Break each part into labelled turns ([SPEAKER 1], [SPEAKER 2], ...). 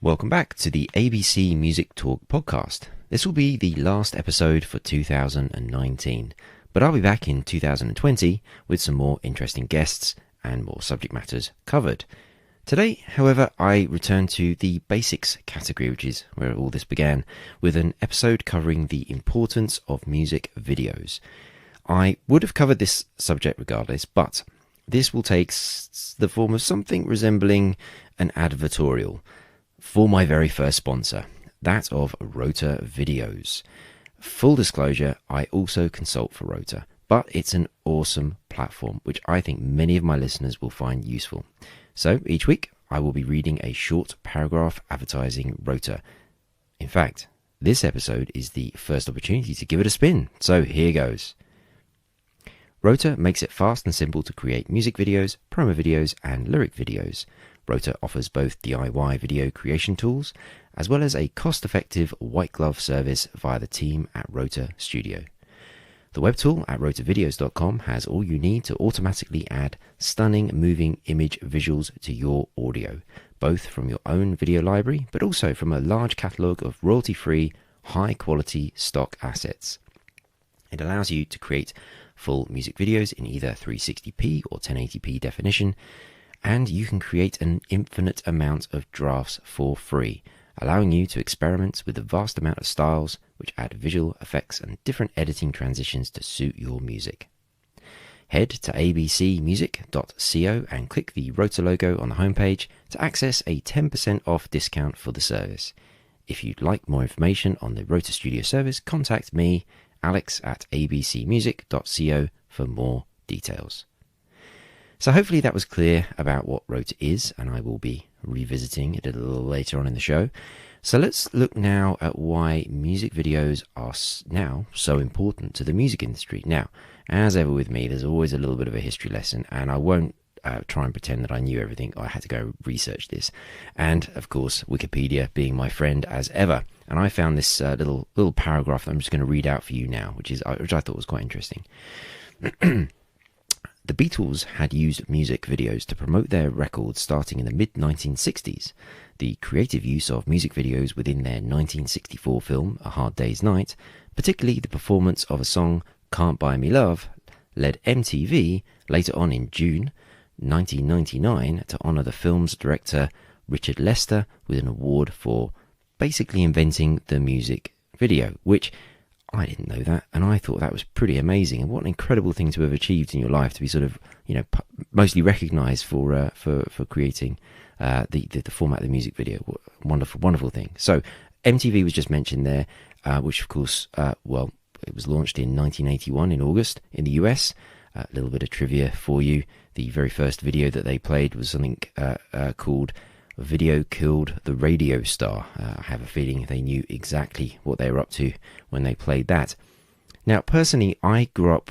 [SPEAKER 1] Welcome back to the ABC Music Talk podcast. This will be the last episode for 2019, but I'll be back in 2020 with some more interesting guests and more subject matters covered. Today, however, I return to the basics category, which is where all this began, with an episode covering the importance of music videos. I would have covered this subject regardless, but this will take the form of something resembling an advertorial for my very first sponsor, that of Rotor Videos. Full disclosure, I also consult for Rotor, but it's an awesome platform which I think many of my listeners will find useful. So each week I will be reading a short paragraph advertising Rotor. In fact, this episode is the first opportunity to give it a spin, so here goes. Rotor makes it fast and simple to create music videos, promo videos, and lyric videos. Rotor offers both DIY video creation tools, as well as a cost-effective white glove service via the team at Rotor Studio. The web tool at rotorvideos.com has all you need to automatically add stunning moving image visuals to your audio, both from your own video library, but also from a large catalogue of royalty-free, high-quality stock assets. It allows you to create full music videos in either 360p or 1080p definition, and you can create an infinite amount of drafts for free, allowing you to experiment with a vast amount of styles which add visual effects and different editing transitions to suit your music. Head to abcmusic.co and click the Rotor logo on the homepage to access a 10% off discount for the service. If you'd like more information on the Rotor Studio service, contact me, Alex, at abcmusic.co for more details. So hopefully that was clear about what Rotor is, and I will be revisiting it a little later on in the show. So let's look now at why music videos are now so important to the music industry. Now, as ever with me, there's always a little bit of a history lesson, and I won't try and pretend that I knew everything. I had to go research this. And, of course, Wikipedia being my friend as ever. And I found this little paragraph that I'm just going to read out for you now, which I thought was quite interesting. The Beatles had used music videos to promote their records starting in the mid-1960s. The creative use of music videos within their 1964 film, A Hard Day's Night, particularly the performance of a song, Can't Buy Me Love, led MTV, later on in June 1999, to honour the film's director, Richard Lester, with an award for basically inventing the music video, which I didn't know that, and I thought that was pretty amazing. And what an incredible thing to have achieved in your life, to be sort of, mostly recognised for creating the format of the music video. What a wonderful thing. So MTV was just mentioned there, which of course, it was launched in 1981 in August in the US. A little bit of trivia for you. The very first video that they played was something called Video Killed the Radio Star. I have a feeling they knew exactly what they were up to when they played that. Now, personally, I grew up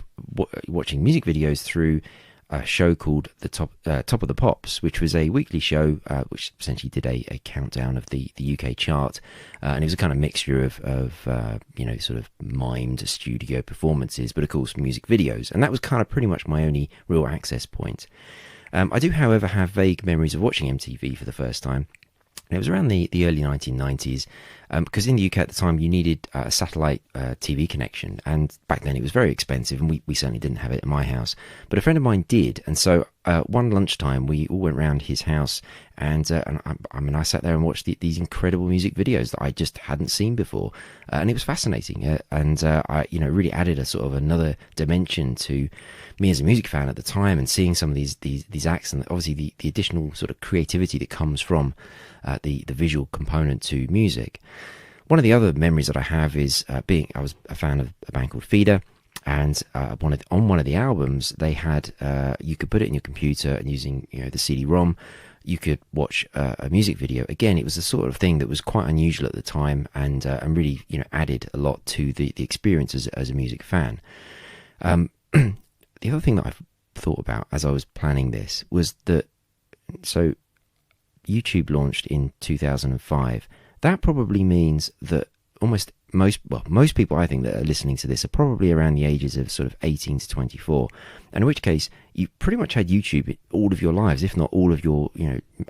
[SPEAKER 1] watching music videos through a show called the Top of the Pops, which was a weekly show which essentially did a countdown of the UK chart, and it was a kind of mixture of sort of mimed studio performances, but of course music videos, and that was kind of pretty much my only real access point. I do, however, have vague memories of watching MTV for the first time. And it was around the early 1990s, because in the UK at the time you needed a satellite TV connection, and back then it was very expensive, and we certainly didn't have it at my house. But a friend of mine did, and so one lunchtime we all went round his house, and I sat there and watched these incredible music videos that I just hadn't seen before, and it was fascinating, and I really added a sort of another dimension to me as a music fan at the time, and seeing some of these acts, and obviously the additional sort of creativity that comes from the visual component to music. One of the other memories that I have is I was a fan of a band called Feeder, and on one of the albums they had you could put it in your computer, and using the CD-ROM you could watch a music video. Again, it was the sort of thing that was quite unusual at the time, and really added a lot to the experience as a music fan. The other thing that I've thought about as I was planning this was that, so YouTube launched in 2005. That probably means that most people I think that are listening to this are probably around the ages of sort of 18 to 24, and in which case you pretty much had YouTube all of your lives, if not all of your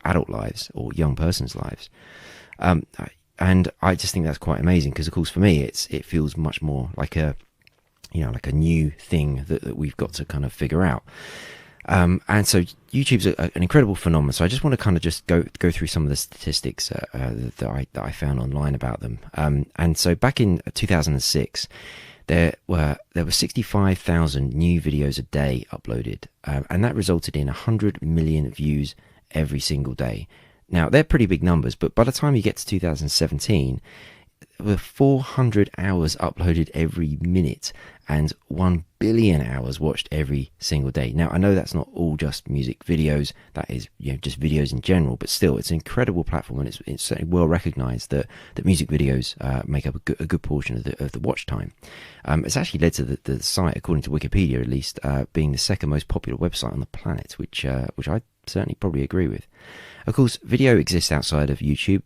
[SPEAKER 1] adult lives or young person's lives. And I just think that's quite amazing because, of course, for me, it feels much more like a new thing that we've got to kind of figure out. And so YouTube's an incredible phenomenon. So I just want to kind of just go through some of the statistics that I found online about them. And so back in 2006, there were 65,000 new videos a day uploaded, and that resulted in 100 million views every single day. Now they're pretty big numbers, but by the time you get to 2017, there were 400 hours uploaded every minute and 1 billion hours watched every single day. Now, I know that's not all just music videos, that is just videos in general, but still, it's an incredible platform, and it's certainly well recognized that music videos make up a good portion of the watch time. It's actually led to the site, according to Wikipedia at least, being the second most popular website on the planet, which I certainly probably agree with. Of course, video exists outside of YouTube.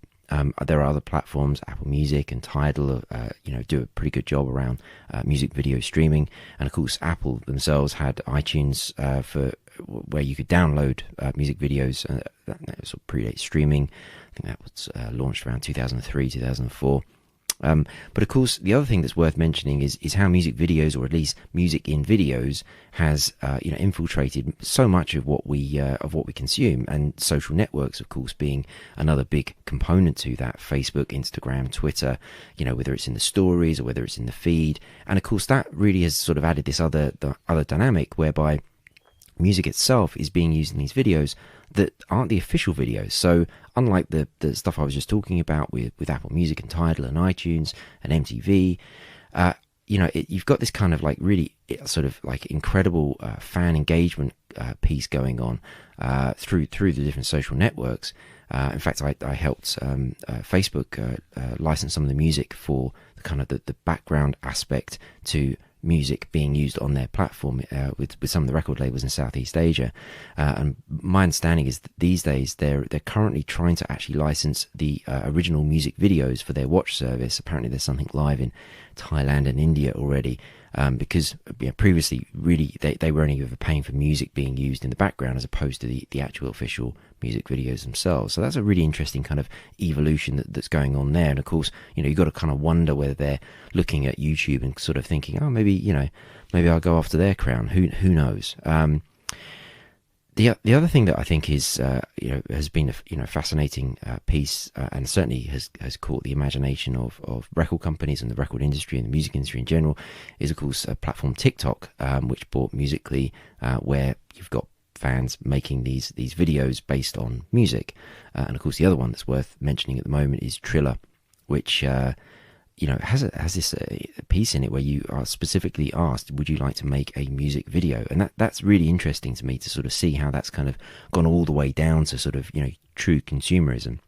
[SPEAKER 1] There are other platforms, Apple Music and Tidal, do a pretty good job around music video streaming. And of course, Apple themselves had iTunes for where you could download music videos. That sort of predates streaming. I think that was launched around 2003, 2004. But of course, the other thing that's worth mentioning is how music videos, or at least music in videos, has infiltrated so much of what we consume, and social networks, of course, being another big component to that. Facebook, Instagram, Twitter, whether it's in the stories or whether it's in the feed, and of course that really has sort of added this other dynamic whereby music itself is being used in these videos that aren't the official videos. So unlike the stuff I was just talking about with Apple Music and Tidal and iTunes and MTV, you've got this kind of like really sort of like incredible fan engagement piece going on through the different social networks. In fact, I helped Facebook license some of the music for the kind of the background aspect to music being used on their platform with some of the record labels in Southeast Asia, and my understanding is that these days they're currently trying to actually license the original music videos for their watch service. Apparently there's something live in Thailand and India already, because previously really they were only ever paying for music being used in the background as opposed to the actual official music videos themselves. So that's a really interesting kind of evolution that's going on there. And of course, you've got to kind of wonder whether they're looking at YouTube and sort of thinking, oh, maybe I'll go after their crown. Who knows? The other thing that I think is has been a fascinating piece, and certainly has caught the imagination of record companies and the record industry and the music industry in general, is of course a platform TikTok, which bought Musical.ly, where you've got fans making these videos based on music, and of course the other one that's worth mentioning at the moment is Triller, which has this piece in it where you are specifically asked, would you like to make a music video? And that's really interesting to me to sort of see how that's kind of gone all the way down to sort of true consumerism.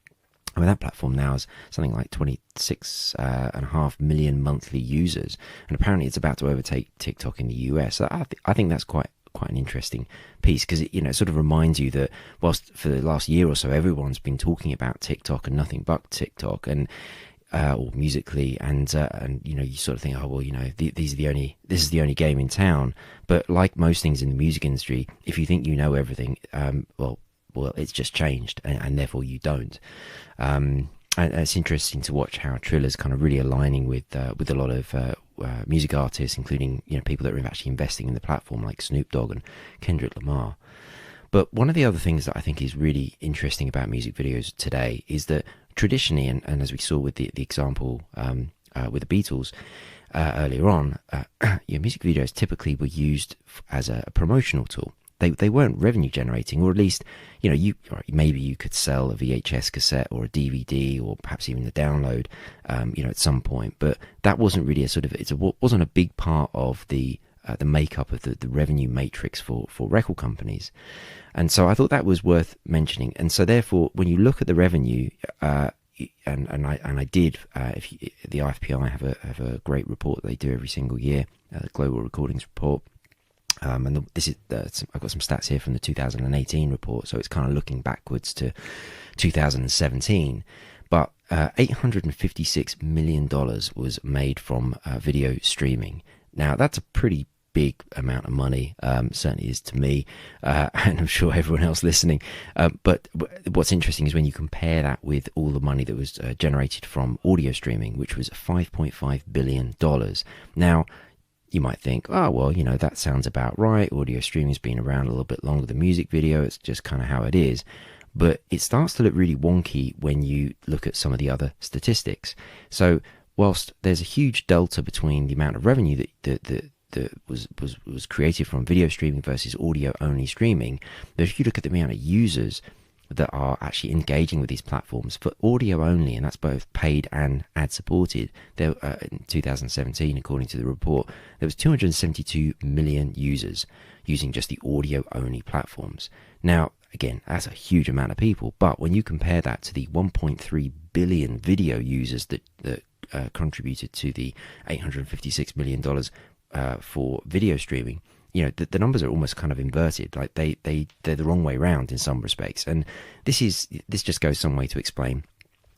[SPEAKER 1] I mean, that platform now is something like 26.5 million monthly users, and apparently it's about to overtake TikTok in the US. So I think that's quite an interesting piece, because it sort of reminds you that whilst for the last year or so everyone's been talking about TikTok and nothing but TikTok and or Musical.ly, and you sort of think, oh well, this is the only game in town. But like most things in the music industry, if you think you know everything, well it's just changed, and therefore you don't. And it's interesting to watch how Triller's kind of really aligning with a lot of music artists, including people that are actually investing in the platform, like Snoop Dogg and Kendrick Lamar. But one of the other things that I think is really interesting about music videos today is that traditionally, and as we saw with the example with the Beatles earlier on, music videos typically were used as a promotional tool. They weren't revenue generating, or at least maybe you could sell a VHS cassette or a DVD, or perhaps even the download at some point, but that wasn't really wasn't a big part of the makeup of the revenue matrix for record companies. And so I thought that was worth mentioning. And so therefore, when you look at the revenue, and I did, the IFPI have a great report that they do every single year, the Global Recordings Report. And this is I've got some stats here from the 2018 report, so it's kind of looking backwards to 2017. But $856 million was made from video streaming. Now that's a pretty big amount of money, certainly is to me, and I'm sure everyone else listening. But what's interesting is when you compare that with all the money that was generated from audio streaming, which was $5.5 billion. Now, you might think, oh, well, that sounds about right. Audio streaming's been around a little bit longer than music video. It's just kind of how it is. But it starts to look really wonky when you look at some of the other statistics. So whilst there's a huge delta between the amount of revenue that was created from video streaming versus audio only streaming, but if you look at the amount of users that are actually engaging with these platforms for audio only, and that's both paid and ad supported, there in 2017, according to the report, there was 272 million users using just the audio only platforms. Now, again, that's a huge amount of people, but when you compare that to the 1.3 billion video users that contributed to the $856 million for video streaming, the numbers are almost kind of inverted. Like they're the wrong way round in some respects, and this just goes some way to explain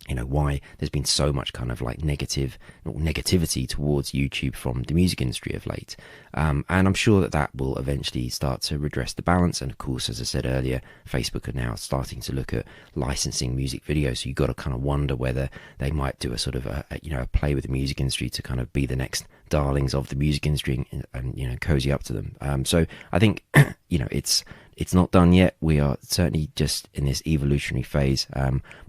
[SPEAKER 1] why there's been so much kind of like negativity towards YouTube from the music industry of late. And I'm sure that will eventually start to redress the balance. And of course, as I said earlier, Facebook are now starting to look at licensing music videos. So you've got to kind of wonder whether they might do a sort of a play with the music industry to kind of be the next darlings of the music industry and cozy up to them. So I think, it's not done yet. We are certainly just in this evolutionary phase.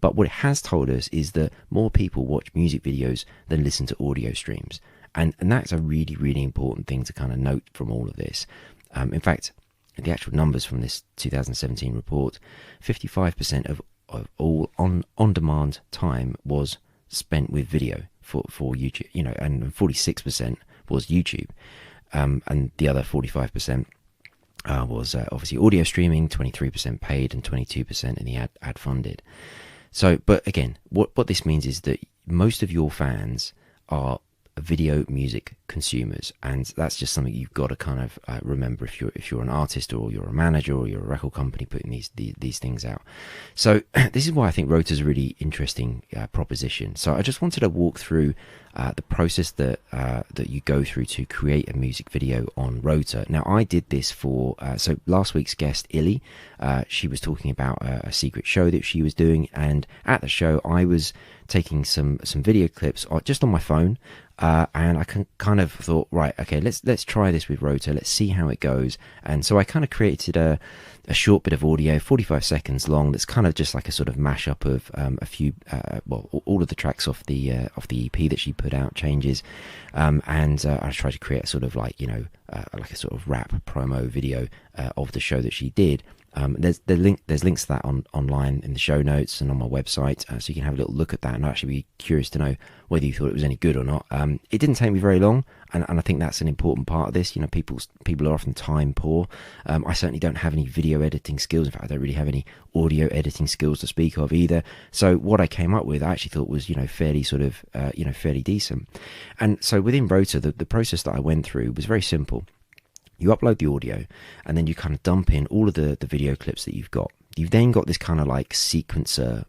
[SPEAKER 1] But what it has told us is that more people watch music videos than listen to audio streams. And that's a really, really important thing to kind of note from all of this. In fact, the actual numbers from this 2017 report, 55% of all on-demand time was spent with video for YouTube, and 46% was YouTube. And the other 45% was obviously audio streaming, 23% paid and 22% in the ad funded. So, but again, what this means is that most of your fans are video music consumers, and that's just something you've got to kind of remember if you're an artist or you're a manager or you're a record company putting these things out. So this is why I think Rotor's a really interesting proposition. So I just wanted to walk through the process that you go through to create a music video on Rotor. Now, I did this for so last week's guest Illy, she was talking about a secret show that she was doing, and at the show I was taking some video clips just on my phone. And I kind of thought, right, okay, let's try this with Rotor. Let's see how it goes. And so I kind of created a short bit of audio, 45 seconds long. That's kind of just like a sort of mashup of a few, all of the tracks off the EP that she put out, changes. And I tried to create a sort of like a sort of rap promo video of the show that she did. There's links to that online in the show notes and on my website, so you can have a little look at that, and I'd actually be curious to know whether you thought it was any good or not. It didn't take me very long, and I think that's an important part of this. People are often time poor. I certainly don't have any video editing skills. In fact, I don't really have any audio editing skills to speak of either. So what I came up with, I actually thought was fairly sort of fairly decent. And so within Rotor, the process that I went through was very simple. You upload the audio, and then you kind of dump in all of the video clips that you've got. You've then got this kind of like sequencer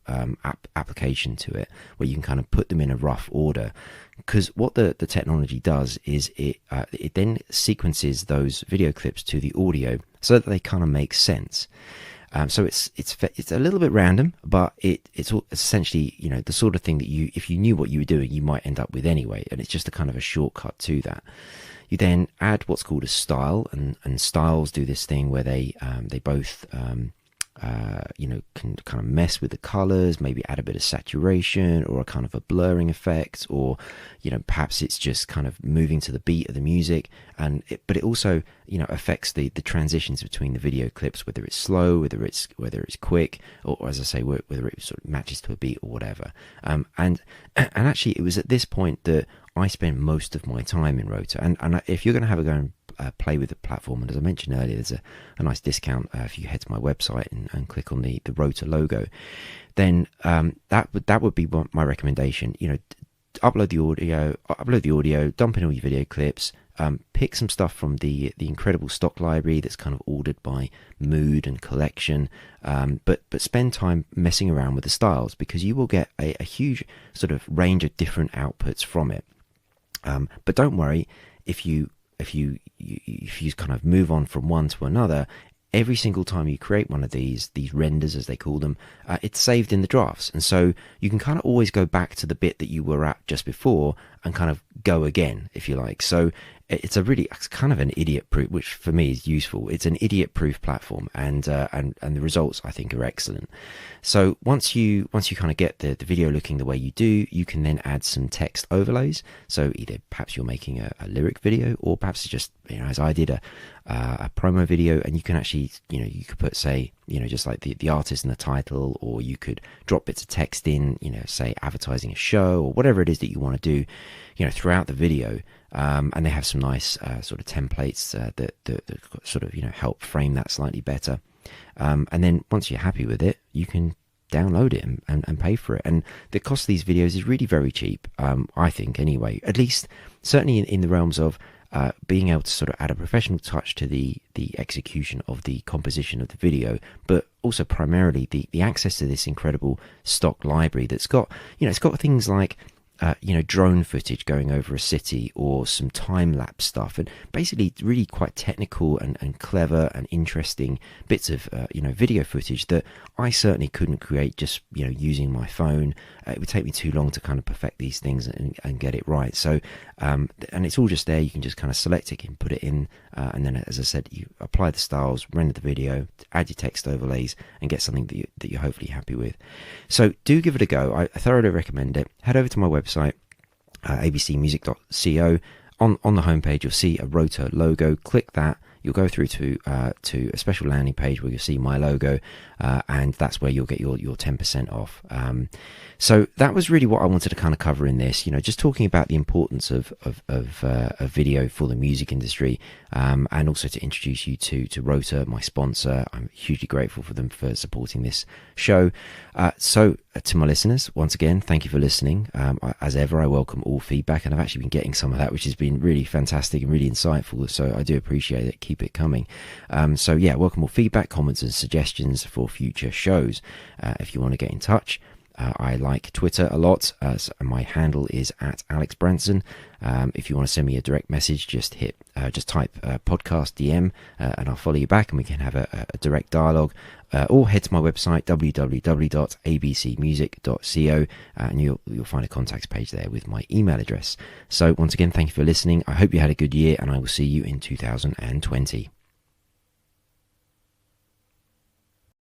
[SPEAKER 1] application to it, where you can kind of put them in a rough order. Because what the technology does is it then sequences those video clips to the audio so that they kind of make sense. So it's a little bit random, but it's essentially the sort of thing that if you knew what you were doing, you might end up with anyway, and it's just a kind of a shortcut to that. You then add what's called a style, and styles do this thing where they both can kind of mess with the colors, maybe add a bit of saturation or a kind of a blurring effect, or perhaps it's just kind of moving to the beat of the music, but it also affects the transitions between the video clips, whether it's slow, whether it's quick, or as I say, whether it sort of matches to a beat or whatever. And actually, it was at this point that I spent most of my time in Rotor. And if you're going to have a go and play with the platform, and as I mentioned earlier, there's a nice discount if you head to my website and click on the Rotor logo, then that would be my recommendation. Upload the audio, dump in all your video clips, pick some stuff from the incredible stock library that's kind of ordered by mood and collection, but spend time messing around with the styles, because you will get a huge sort of range of different outputs from it. But don't worry if you if you kind of move on from one to another, every single time you create one of these renders, as they call them, it's saved in the drafts. And so you can kind of always go back to the bit that you were at just before and kind of go again, if you like. So it's kind of an idiot proof, which for me is useful. It's an idiot proof platform, and the results I think are excellent. So once you kind of get the video looking the way you do, you can then add some text overlays. So either perhaps you're making a lyric video, or perhaps it's just, as I did, a promo video, and you can actually, you could put, say, just like the artist and the title, or you could drop bits of text in, say advertising a show or whatever it is that you want to do, throughout the video. And they have some nice sort of templates that sort of help frame that slightly better. And then once you're happy with it, you can download it and pay for it. And the cost of these videos is really very cheap, I think, anyway. At least certainly in the realms of being able to sort of add a professional touch to the execution of the composition of the video, but also primarily the access to this incredible stock library that's got, it's got things like drone footage going over a city, or some time-lapse stuff, and basically really quite technical and clever and interesting bits of video footage that I certainly couldn't create just using my phone. It would take me too long to kind of perfect these things and get it right. So and it's all just there. You can just kind of select it and put it in, and then, as I said, you apply the styles, render the video, add your text overlays, and get something that you're hopefully happy with. So do give it a go. I thoroughly recommend it. Head over to my website, abcmusic.co. On the homepage, you'll see a Rotor logo. Click that. You'll go through to a special landing page where you'll see my logo, and that's where you'll get your 10% off. So that was really what I wanted to kind of cover in this, just talking about the importance of video for the music industry, and also to introduce you to Rotor, my sponsor. I'm hugely grateful for them for supporting this show. So to my listeners, once again, thank you for listening. As ever, I welcome all feedback, and I've actually been getting some of that, which has been really fantastic and really insightful. So I do appreciate it. Keep it coming. So yeah, welcome all feedback, comments, and suggestions for future shows. If you want to get in touch, I like Twitter a lot. So my handle is @AlexBranson. If you want to send me a direct message, just type podcast DM, and I'll follow you back, and we can have a direct dialogue. Or head to my website, www.abcmusic.co, and you'll find a contacts page there with my email address. So once again, thank you for listening. I hope you had a good year, and I will see you in 2020.